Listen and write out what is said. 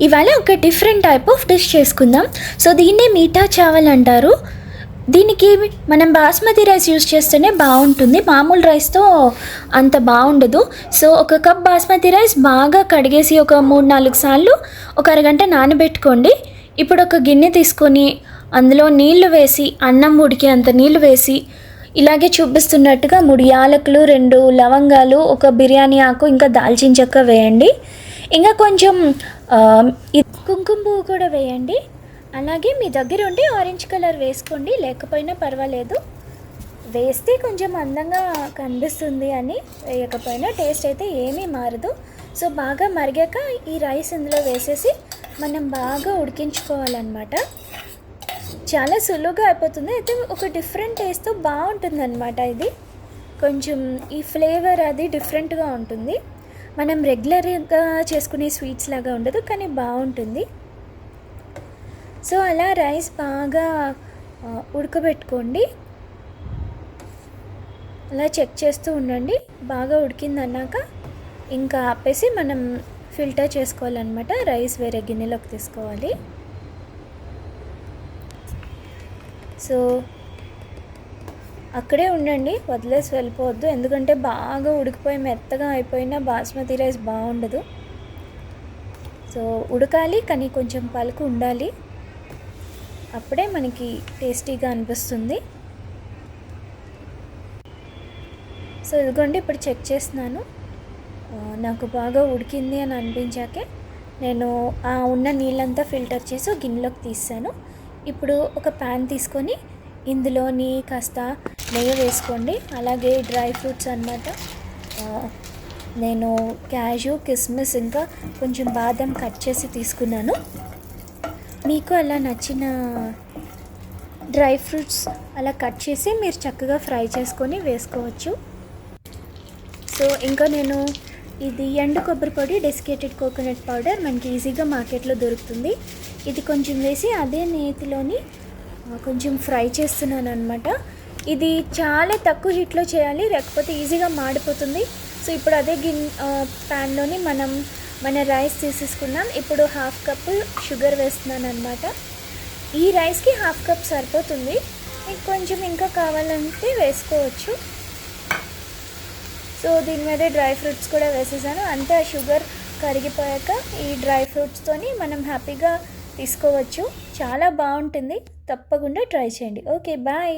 ఇవాళ ఒక different type of dish చేసుకుందాం. సో దీన్నే మీఠా చావల్ అంటారు. దీనికి మనం బాస్మతి రైస్ యూస్ చేస్తేనే బాగుంటుంది, మామూలు రైస్తో అంత బాగుండదు. సో ఒక కప్ బాస్మతి రైస్ బాగా కడిగేసి ఒక 3-4 సార్లు ఒక అరగంట నానబెట్టుకోండి. ఇప్పుడు ఒక గిన్నె తీసుకొని అందులో నీళ్లు వేసి, అన్నం ఉడికి అంత నీళ్లు వేసి, ఇలాగే చూపిస్తున్నట్టుగా 3 యాలకులు, 2 లవంగాలు, ఒక బిర్యానీ ఆకు, ఇంకా దాల్చిన చెక్క వేయండి. ఇంకా కొంచెం కుంకుమ పువ్వు కూడా వేయండి. అలాగే మీ దగ్గర ఉంటే ఆరెంజ్ కలర్ వేసుకోండి, లేకపోయినా పర్వాలేదు. వేస్తే కొంచెం అందంగా కనిపిస్తుంది అని, వేయకపోయినా టేస్ట్ అయితే ఏమీ మారదు. సో బాగా మరిగాక ఈ రైస్ ఇందులో వేసేసి మనం బాగా ఉడికించుకోవాలన్నమాట. చాలా సులువుగా అయిపోతుంది, అయితే ఒక డిఫరెంట్ టేస్ట్తో బాగుంటుంది అనమాట. ఇది కొంచెం ఈ ఫ్లేవర్ అది డిఫరెంట్గా ఉంటుంది, మనం రెగ్యులర్గా చేసుకునే స్వీట్స్ లాగా ఉండదు, కానీ బాగుంటుంది. సో అలా రైస్ బాగా ఉడకబెట్టుకోండి. అలా చెక్ చేస్తూ ఉండండి. బాగా ఉడికిందన్నాక ఇంకా ఆపేసి మనం ఫిల్టర్ చేసుకోవాలన్నమాట. రైస్ వేరే గిన్నెలోకి తీసుకోవాలి. సో అక్కడే ఉండండి, వదిలేసి వెళ్ళిపోవద్దు, ఎందుకంటే బాగా ఉడికిపోయి మెత్తగా అయిపోయినా బాస్మతి రైస్ బాగుండదు. సో ఉడకాలి, కానీ కొంచెం పలుకు ఉండాలి, అప్పుడే మనకి టేస్టీగా అనిపిస్తుంది. సో ఇదిగోండి, ఇప్పుడు చెక్ చేస్తున్నాను. నాకు బాగా ఉడికింది అని అనిపించాకే నేను ఆ ఉన్న నీళ్ళంతా ఫిల్టర్ చేసి గిన్నెలోకి తీసాను. ఇప్పుడు ఒక ప్యాన్ తీసుకొని ఇందులోని కాస్త నెయ్యి వేసుకోండి. అలాగే డ్రై ఫ్రూట్స్ అన్నమాట. నేను క్యాషు, కిస్మిస్, ఇంకా కొంచెం బాదం కట్ చేసి తీసుకున్నాను. మీకు అలా నచ్చిన డ్రై ఫ్రూట్స్ అలా కట్ చేసి మీరు చక్కగా ఫ్రై చేసుకొని వేసుకోవచ్చు. సో ఇంకా నేను ఇది ఎండు కొబ్బరి పొడి, డెసికేటెడ్ కోకోనట్ పౌడర్ మనకి ఈజీగా మార్కెట్లో దొరుకుతుంది. ఇది కొంచెం వేసి అదే నేతిలోని కొంచెం ఫ్రై చేస్తున్నాను అనమాట. ఇది చాలా తక్కువ హీట్లో చేయాలి, లేకపోతే ఈజీగా మాడిపోతుంది. సో ఇప్పుడు అదే ప్యాన్లోని మన రైస్ తీసేసుకున్నాం. ఇప్పుడు 1/2 కప్పు షుగర్ వేస్తున్నాను అనమాట. ఈ రైస్కి 1/2 కప్ సరిపోతుంది, మీకు కొంచెం ఇంకా కావాలంటే వేసుకోవచ్చు. సో దీని మీద డ్రై ఫ్రూట్స్ కూడా వేసేసాను. అంతే, ఆ షుగర్ కరిగిపోయాక ఈ డ్రై ఫ్రూట్స్తోని మనం హ్యాపీగా తీసుకోవచ్చు. చాలా బాగుంటుంది, తప్పకుండా ట్రై చేయండి. Okay, bye.